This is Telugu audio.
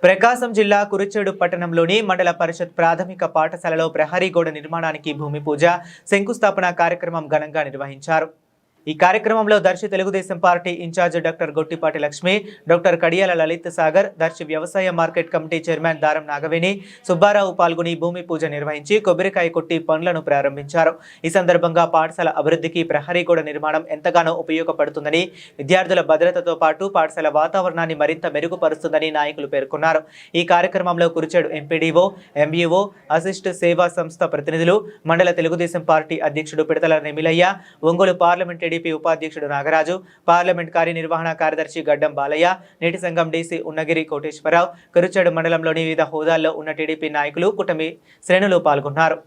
ప్రకాశం జిల్లా కురిచేడు పట్టణంలోని మండల పరిషత్ ప్రాథమిక పాఠశాలలో ప్రహరీ గోడ నిర్మాణానికి భూమి పూజ, శంకుస్థాపన కార్యక్రమం ఘనంగా నిర్వహించారు. ఈ కార్యక్రమంలో Darsi Telugu Desam party in charge doctor Gottipati Lakshmi, doctor Kadiyala Lalit Sagar, Darsi వ్యవసాయ మార్కెట్ కమిటీ చైర్మన్ దారం నాగవేణి, సుబ్బారావు పాల్గొని భూమి పూజ నిర్వహించి కొబ్బరికాయ కొట్టి పనులను ప్రారంభించారు. ఈ సందర్భంగా పాఠశాల అభివృద్ధికి ప్రహరీ గోడ నిర్మాణం ఎంతగానో ఉపయోగపడుతుందని, విద్యార్థుల భద్రతతో పాటు పాఠశాల వాతావరణాన్ని మరింత మెరుగుపరుస్తుందని నాయకులు పేర్కొన్నారు. ఈ కార్యక్రమంలో కురిచేడు ఎంపీడీఓ, ఎంఈఓ, అసిస్ట్ సేవా సంస్థ ప్రతినిధులు, మండల తెలుగుదేశం పార్టీ అధ్యక్షుడు పిడతల నెమిలయ్య, ఒంగోలు పార్లమెంట్ టీడీపీ ఉపాధ్యక్షుడు నాగరాజు, పార్లమెంట్ కార్యనిర్వహణ కార్యదర్శి గడ్డం బాలయ్య, నీటి సంఘం డీసీ ఉన్నగిరి కోటేశ్వరరావు, కురిచేడు మండలంలోని వివిధ హోదాల్లో ఉన్న టీడీపీ నాయకులు, కూటమి శ్రేణులు పాల్గొన్నారు.